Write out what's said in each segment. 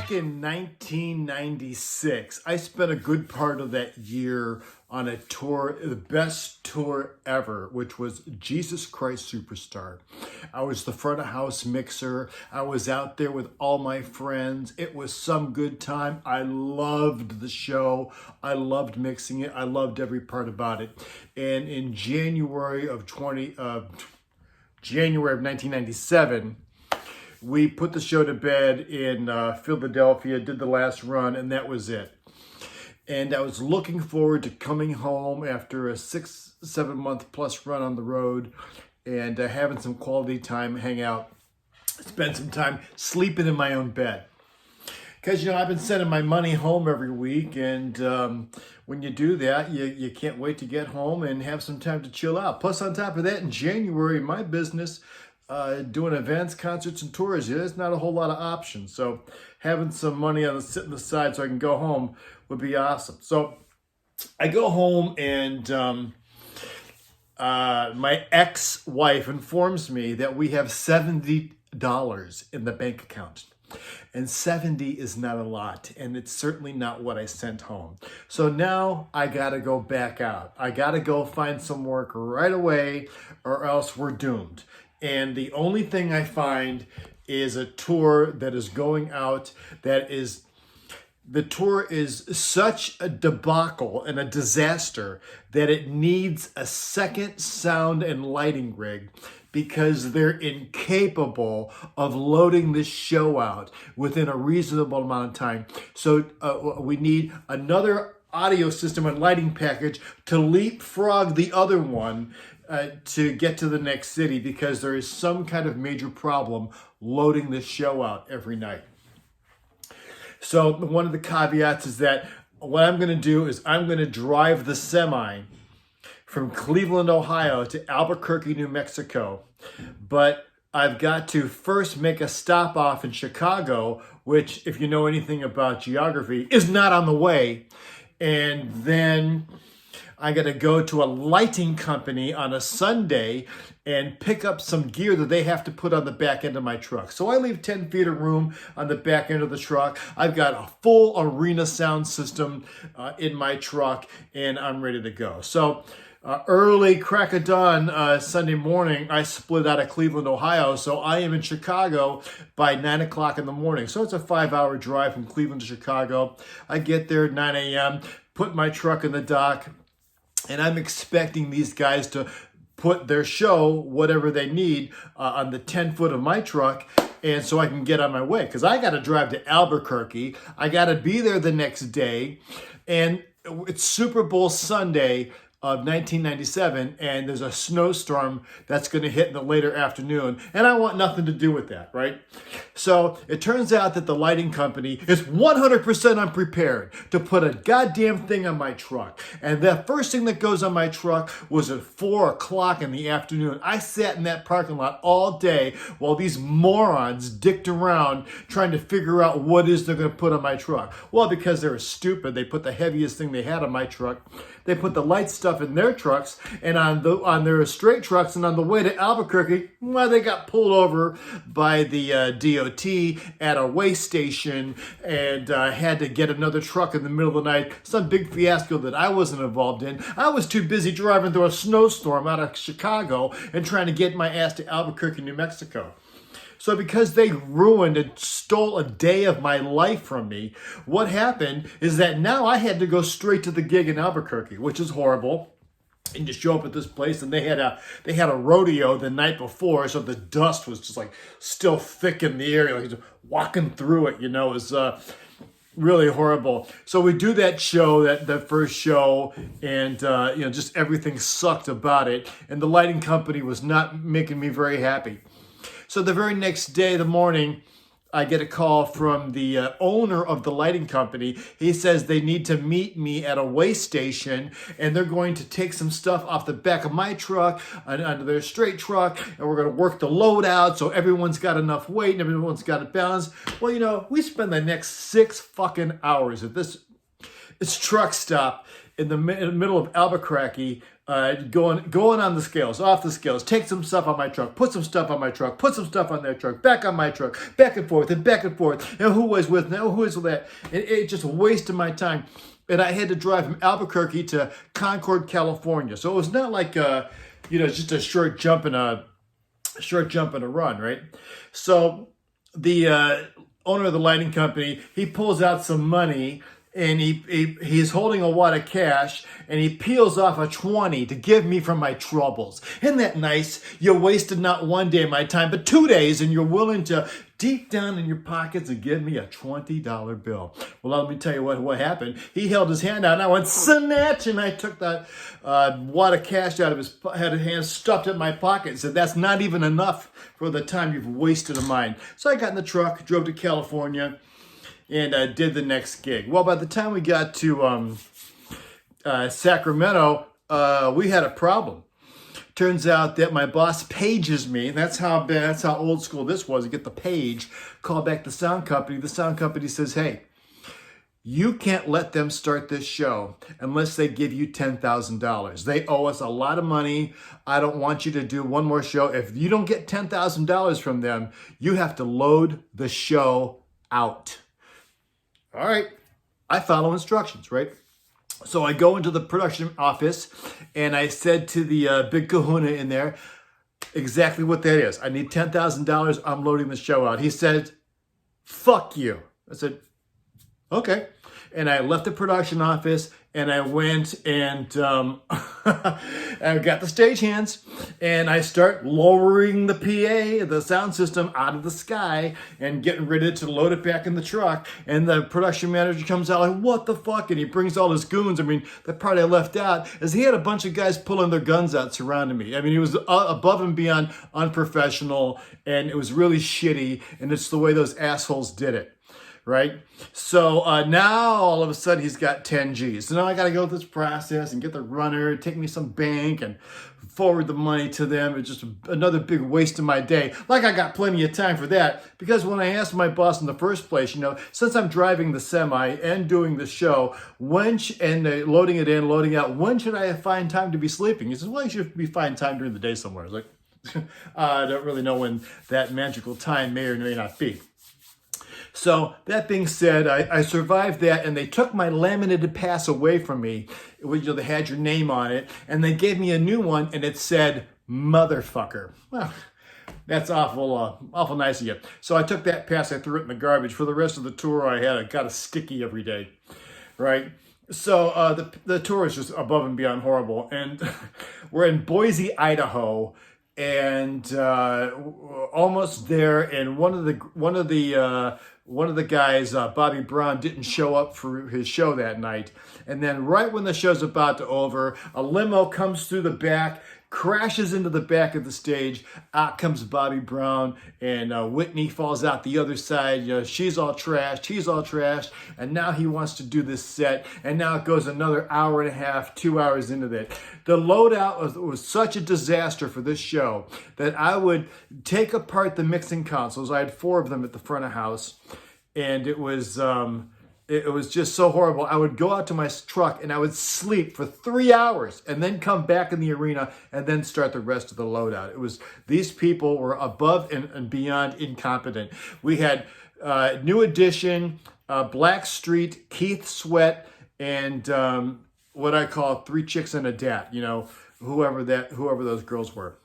Back in 1996, I spent a good part of that year on a tour, the best tour ever, which was Jesus Christ Superstar. I was the front of house mixer. I was out there with all my friends. It was some good time. I loved the show. I loved mixing it. I loved every part about it. And in January of 1997, we put the show to bed in Philadelphia, did the last run, and that was it. And I was looking forward to coming home after a 6-7 month plus run on the road and having some quality time, hang out, spend some time sleeping in my own bed. Because, I've been sending my money home every week, and when you do that, you can't wait to get home and have some time to chill out. Plus, on top of that, in January, my business, doing events, concerts, and tours, there's not a whole lot of options. So having some money sitting aside so I can go home would be awesome. So I go home, and my ex-wife informs me that we have $70 in the bank account. And 70 is not a lot, and it's certainly not what I sent home. So now I gotta go back out. I gotta go find some work right away, or else we're doomed. And the only thing I find is a tour that is going out the tour is such a debacle and a disaster that it needs a second sound and lighting rig, because they're incapable of loading this show out within a reasonable amount of time. So we need another audio system and lighting package to leapfrog the other one to get to the next city, because there is some kind of major problem loading this show out every night. So one of the caveats is that what I'm going to do is I'm going to drive the semi from Cleveland, Ohio to Albuquerque, New Mexico. But I've got to first make a stop off in Chicago, which, if you know anything about geography, is not on the way. And then I got to go to a lighting company on a Sunday and pick up some gear that they have to put on the back end of my truck. So I leave 10 feet of room on the back end of the truck. I've got a full arena sound system in my truck, and I'm ready to go. So early crack of dawn Sunday morning, I split out of Cleveland, Ohio. So I am in Chicago by 9 o'clock in the morning. So it's a 5-hour drive from Cleveland to Chicago. I get there at 9 a.m., put my truck in the dock, and I'm expecting these guys to put their show, whatever they need, on the 10 foot of my truck, and so I can get on my way. Because I got to drive to Albuquerque. I got to be there the next day. And it's Super Bowl Sunday of 1997, and there's a snowstorm that's going to hit in the later afternoon, and I want nothing to do with that, right? So it turns out that the lighting company is 100% unprepared to put a goddamn thing on my truck. And the first thing that goes on my truck was at 4 o'clock in the afternoon. I sat in that parking lot all day while these morons dicked around trying to figure out what it is they're going to put on my truck. Well, because they were stupid, they put the heaviest thing they had on my truck. They put the light stuff in their trucks, and on their straight trucks, and on the way to Albuquerque, well, they got pulled over by the DOT at a way station, and had to get another truck in the middle of the night. Some big fiasco that I wasn't involved in. I was too busy driving through a snowstorm out of Chicago and trying to get my ass to Albuquerque, New Mexico. So because they ruined and stole a day of my life from me, what happened is that now I had to go straight to the gig in Albuquerque, which is horrible. And you show up at this place, and they had a rodeo the night before, so the dust was just like still thick in the air, like just walking through it. It was really horrible. So we do that show, that first show, and just everything sucked about it. And the lighting company was not making me very happy. So the very next day, the morning, I get a call from the owner of the lighting company. He says they need to meet me at a way station, and they're going to take some stuff off the back of my truck onto their straight truck, and we're going to work the load out so everyone's got enough weight and everyone's got it balanced. Well, we spend the next 6 fucking hours at this truck stop in the middle of Albuquerque going on the scales, off the scales, take some stuff on my truck, put some stuff on my truck, put some stuff on their truck, back on my truck, back and forth, and who was with, and who was with that. It just wasted my time. And I had to drive from Albuquerque to Concord, California. So it was not like, just a short jump and a run, right? So the owner of the lighting company, he pulls out some money, and he's holding a wad of cash, and he peels off a 20 to give me from my troubles. Isn't that nice? You wasted not one day of my time, but 2 days, and you're willing to deep down in your pockets and give me a $20 bill. Well, let me tell you what happened. He held his hand out, and I went, snatch, and I took that wad of cash out of his hand, stuffed it in my pocket, and said, that's not even enough for the time you've wasted of mine. So I got in the truck, drove to California, and did the next gig. Well, by the time we got to Sacramento, we had a problem. Turns out that my boss pages me. That's how old school this was. You get the page, call back the sound company. The sound company says, hey, you can't let them start this show unless they give you $10,000. They owe us a lot of money. I don't want you to do one more show. If you don't get $10,000 from them, you have to load the show out. All right, I follow instructions, right? So I go into the production office, and I said to the big kahuna in there exactly what that is. I need $10,000. I'm loading the show out. He said, fuck you. I said, okay. And I left the production office, and I went and I got the stagehands, and I start lowering the PA, the sound system, out of the sky and getting ready to load it back in the truck. And the production manager comes out like, what the fuck? And he brings all his goons. I mean, the part I left out is he had a bunch of guys pulling their guns out surrounding me. I mean, he was above and beyond unprofessional, and it was really shitty, and it's the way those assholes did it. Right? So now all of a sudden he's got 10 G's. So now I got to go through this process and get the runner, take me some bank and forward the money to them. It's just another big waste of my day. Like I got plenty of time for that, because when I asked my boss in the first place, since I'm driving the semi and doing the show, loading it in, loading out, when should I find time to be sleeping? He says, well, you should be finding time during the day somewhere. I was like, I don't really know when that magical time may or may not be. So that being said, I survived that, and they took my laminated pass away from me. They had your name on it, and they gave me a new one, and it said motherfucker. Well, that's awful nice of you. So I took that pass, I threw it in the garbage. For the rest of the tour, I got a sticky every day, right? So the tour is just above and beyond horrible, and we're in Boise, Idaho. And almost there, and one of the guys, Bobby Brown, didn't show up for his show that night. And then right when the show's about to over, a limo comes through the back, crashes into the back of the stage. Out comes Bobby Brown, and Whitney falls out the other side. She's all trashed, he's all trashed, and now he wants to do this set. And now it goes another hour and a half, 2 hours into that. The loadout was such a disaster for this show that I would take apart the mixing consoles. I had 4 of them at the front of house, and it was just so horrible. I would go out to my truck and I would sleep for 3 hours and then come back in the arena and then start the rest of the loadout. These people were above and beyond incompetent. We had New Edition, Blackstreet, Keith Sweat, and what I call 3 chicks and a dat, whoever those girls were.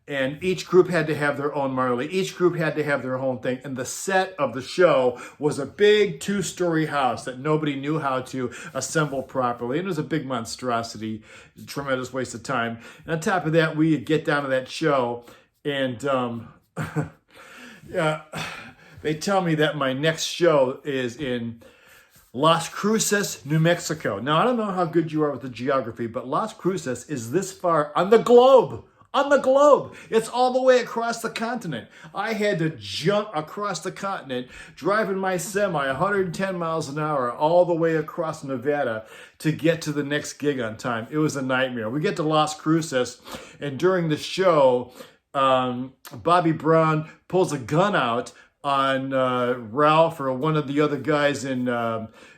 And each group had to have their own Marley. Each group had to have their own thing. And the set of the show was a big 2-story house that nobody knew how to assemble properly. And it was a big monstrosity, a tremendous waste of time. And on top of that, we get down to that show, and they tell me that my next show is in Las Cruces, New Mexico. Now, I don't know how good you are with the geography, but Las Cruces is this far on the globe. On the globe. It's all the way across the continent. I had to jump across the continent, driving my semi 110 miles an hour all the way across Nevada to get to the next gig on time. It was a nightmare. We get to Las Cruces, and during the show, Bobby Brown pulls a gun out on Ralph or one of the other guys in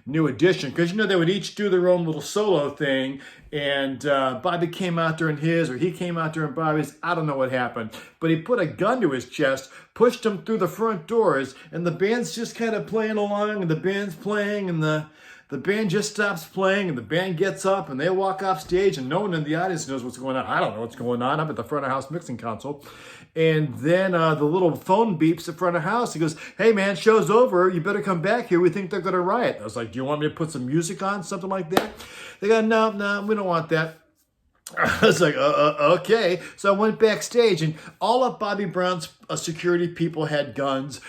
New Edition, because they would each do their own little solo thing, and Bobby came out during his, or he came out during Bobby's. I don't know what happened, but he put a gun to his chest, pushed him through the front doors, and the band's just kind of playing along, and the band's playing, and the band just stops playing, and the band gets up, and they walk off stage, and no one in the audience knows what's going on. I don't know what's going on. I'm at the front of house mixing console. And then the little phone beeps in front of house. He goes, "Hey, man, show's over. You better come back here. We think they're going to riot." I was like, "Do you want me to put some music on?" Something like that. They go, No, we don't want that." I was like, okay. So I went backstage, and all of Bobby Brown's security people had guns.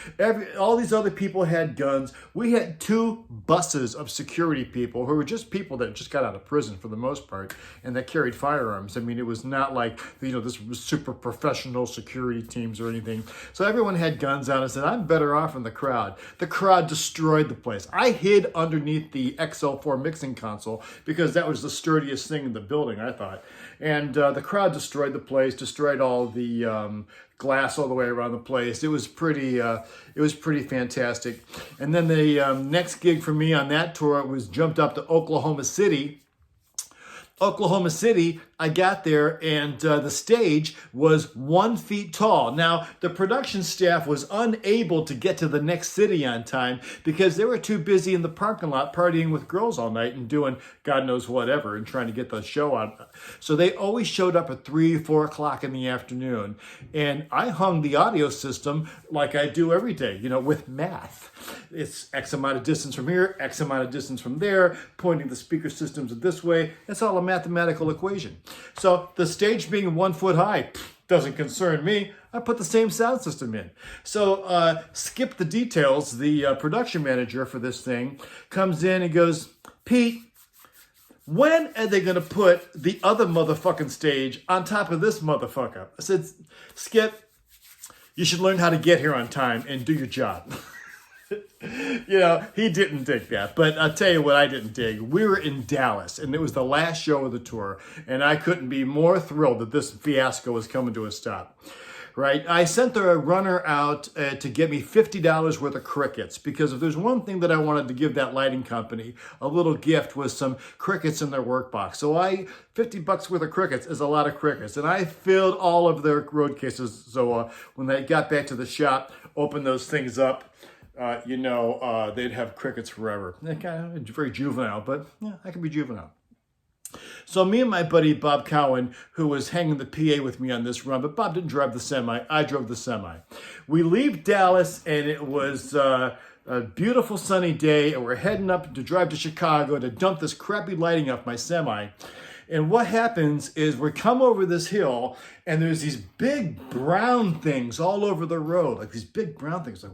All these other people had guns. We had 2 buses of security people who were just people that just got out of prison for the most part, and that carried firearms. I mean, it was not like, this was super professional security teams or anything. So everyone had guns on. I said, I'm better off in the crowd. The crowd destroyed the place. I hid underneath the XL4 mixing console because that was the sturdiest thing in the building, I thought. And the crowd destroyed the place, destroyed all the glass all the way around the place. It was pretty fantastic. And then the next gig for me on that tour was jumped up to Oklahoma City. I got there, and the stage was 1 foot tall. Now, the production staff was unable to get to the next city on time because they were too busy in the parking lot partying with girls all night and doing God knows whatever and trying to get the show on. So they always showed up at 3, 4 o'clock in the afternoon. And I hung the audio system like I do every day, with math. It's X amount of distance from here, X amount of distance from there, pointing the speaker systems this way. It's all a mathematical equation. So the stage being 1 foot high doesn't concern me. I put the same sound system in. So Skip the Details, the production manager for this thing, comes in and goes, "Pete, when are they going to put the other motherfucking stage on top of this motherfucker?" I said, "Skip, you should learn how to get here on time and do your job." He didn't dig that. But I'll tell you what I didn't dig. We were in Dallas, and it was the last show of the tour, and I couldn't be more thrilled that this fiasco was coming to a stop. Right? I sent the runner out to get me $50 worth of crickets, because if there's one thing that I wanted to give that lighting company, a little gift, was some crickets in their work box. So $50 worth of crickets is a lot of crickets, and I filled all of their road cases. So when they got back to the shop, opened those things up, they'd have crickets forever. Kind of very juvenile, but yeah, I can be juvenile. So me and my buddy Bob Cowan, who was hanging the PA with me on this run, but Bob didn't drive the semi, I drove the semi. We leave Dallas, and it was a beautiful sunny day, and we're heading up to drive to Chicago to dump this crappy lighting off my semi. And what happens is we come over this hill, and there's these big brown things all over the road, like these big brown things. Like,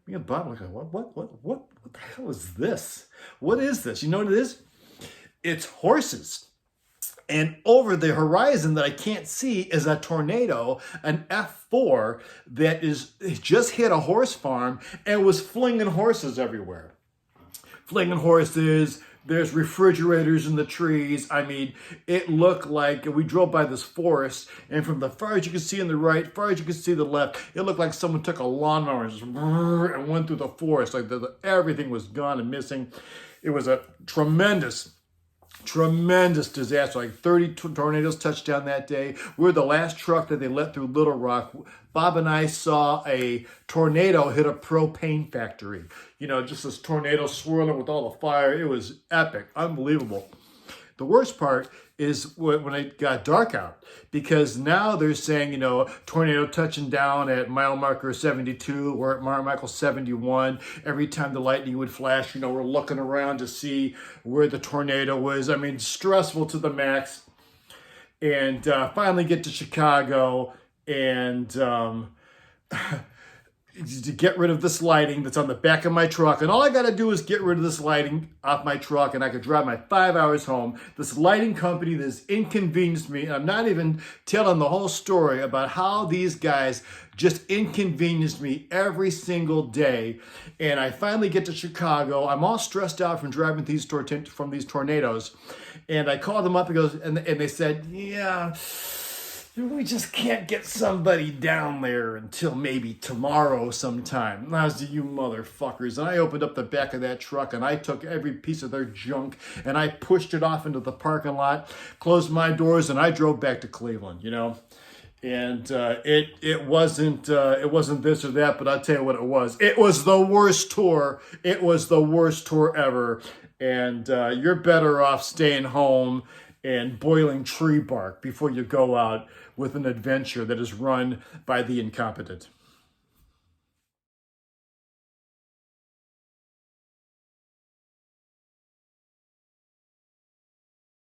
me and Bob are like, what the hell is this? What is this? You know what it is? It's horses. And over the horizon that I can't see is a tornado, an F4 that just hit a horse farm and was flinging horses everywhere. Flinging horses. There's refrigerators in the trees. I mean, it looked like we drove by this forest, and from the far as you could see on the right, far as you could see the left, it looked like someone took a lawnmower and just and went through the forest. Like everything was gone and missing. It was a tremendous disaster. Like 30 tornadoes touched down that day. We were the last truck that they let through Little Rock. Bob and I saw a tornado hit a propane factory. Just this tornado swirling with all the fire. It was epic, unbelievable. The worst part is when it got dark out, because now they're saying, tornado touching down at mile marker 72 or at mile marker 71. Every time the lightning would flash, we're looking around to see where the tornado was. I mean, stressful to the max. And finally get to Chicago, and to get rid of this lighting that's on the back of my truck. And all I got to do is get rid of this lighting off my truck, and I could drive my 5 hours home. This lighting company that's inconvenienced me. And I'm not even telling the whole story about how these guys just inconvenienced me every single day. And I finally get to Chicago. I'm all stressed out from driving from these tornadoes. And I called them up and they said, yeah, We just can't get somebody down there until maybe tomorrow sometime. And I was you motherfuckers. And I opened up the back of that truck and I took every piece of their junk and I pushed it off into the parking lot, closed my doors, and I drove back to Cleveland, you know. And it wasn't this or that, but I'll tell you what it was. It was the worst tour. It was the worst tour ever. And you're better off staying home and boiling tree bark before you go out with an adventure that is run by the incompetent.